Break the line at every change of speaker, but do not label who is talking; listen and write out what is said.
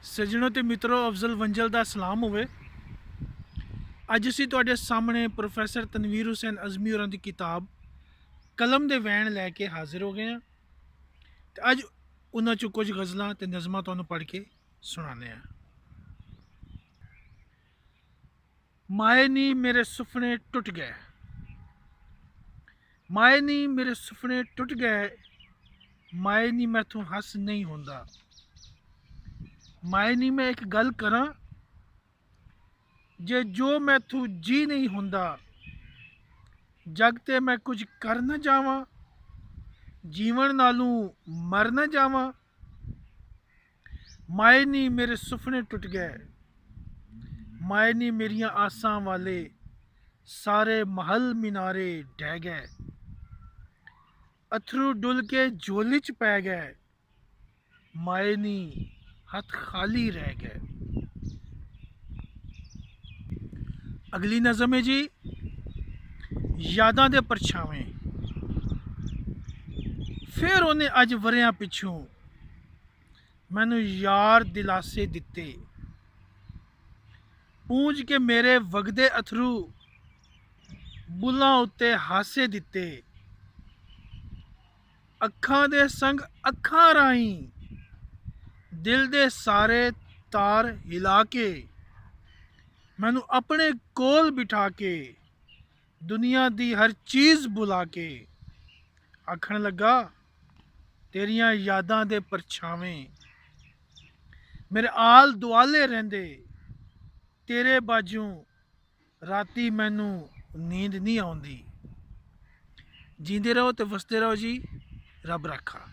ਸੱਜਣੋ ਤੇ ਮਿੱਤਰੋ, ਅਫਜ਼ਲ ਵੰਜਲ ਦਾ ਸਲਾਮ ਹੋਵੇ। ਅੱਜ ਅਸੀਂ ਤੁਹਾਡੇ ਸਾਹਮਣੇ ਪ੍ਰੋਫੈਸਰ ਤਨਵੀਰ ਹੁਸੈਨ ਅਜ਼ਮੀ ਹੋਰਾਂ ਦੀ ਕਿਤਾਬ ਕਲਮ ਦੇ ਵੈਣ ਲੈ ਕੇ ਹਾਜ਼ਰ ਹੋ ਗਏ ਹਾਂ ਤੇ ਅੱਜ ਉਹਨਾਂ ਚੋਂ ਕੁਝ ਗਜ਼ਲਾਂ ਤੇ ਨਜ਼ਮਾਂ ਤੁਹਾਨੂੰ ਪੜ੍ਹ ਕੇ ਸੁਣਾਉਂਦੇ ਹਾਂ। ਮਾਏ ਨੀ ਮੇਰੇ ਸੁਪਨੇ ਟੁੱਟ ਗਏ, ਮਾਏ ਨੀ ਮੇਰੇ ਸੁਪਨੇ ਟੁੱਟ ਗਏ, ਮਾਏ ਨੀ ਮੈਥੋਂ ਹੱਸ ਨਹੀਂ ਹੁੰਦਾ। ਮਾਏ ਨੀ ਮੈਂ ਇੱਕ ਗੱਲ ਕਰਾਂ, ਜੇ ਜੋ ਮੈਥੋਂ ਜੀ ਨਹੀਂ ਹੁੰਦਾ, ਜਗ ਤੇ ਮੈਂ ਕੁਝ ਕਰ ਨਾ ਜਾਵਾਂ, ਜੀਵਨ ਨਾਲੋਂ ਮਰ ਨਾ ਜਾਵਾਂ। ਮਾਏ ਨੀ ਮੇਰੇ ਸੁਪਨੇ ਟੁੱਟ ਗਏ, ਮਾਏ ਨੀ ਮੇਰੀਆਂ ਆਸਾਂ ਵਾਲੇ ਸਾਰੇ ਮਹਲ ਮਿਨਾਰੇ ਢਹਿ ਗਏ। ਅਥਰੂ ਡੁੱਲ ਕੇ ਝੋਲੀ ਚ ਪੈ ਗਏ, ਮਾਏ ਨੀ ਹੱਥ ਖਾਲੀ ਰਹਿ ਗਏ। ਅਗਲੀ ਨਜ਼ਮ ਹੈ ਜੀ, ਯਾਦਾਂ ਦੇ ਪਰਛਾਵੇਂ। ਫਿਰ ਉਹਨੇ ਅੱਜ ਵਰਿਆਂ ਪਿੱਛੋਂ ਮੈਨੂੰ ਯਾਰ ਦਿਲਾਸੇ ਦਿੱਤੇ, ਪੂੰਝ ਕੇ ਮੇਰੇ ਵਗਦੇ ਅਥਰੂ ਬੁੱਲਾਂ ਉੱਤੇ ਹਾਸੇ ਦਿੱਤੇ। ਅੱਖਾਂ ਦੇ ਸੰਗ ਅੱਖਾਂ ਰਾਹੀਂ ਦਿਲ ਦੇ ਸਾਰੇ ਤਾਰ ਹਿਲਾ ਕੇ ਮੈਨੂੰ ਆਪਣੇ ਕੋਲ ਬਿਠਾ ਕੇ ਦੁਨੀਆ ਦੀ ਹਰ ਚੀਜ਼ ਬੁਲਾ ਕੇ ਆਖਣ ਲੱਗਾ, ਤੇਰੀਆਂ ਯਾਦਾਂ ਦੇ ਪਰਛਾਵੇਂ ਮੇਰੇ ਆਲ ਦੁਆਲੇ ਰਹਿੰਦੇ, ਤੇਰੇ ਬਾਝੋਂ ਰਾਤੀ ਮੈਨੂੰ ਨੀਂਦ ਨਹੀਂ ਆਉਂਦੀ। ਜੀਂਦੇ ਰਹੋ ਤੇ ਵਸਦੇ ਰਹੋ ਜੀ, ਰੱਬ ਰਾਖਾ।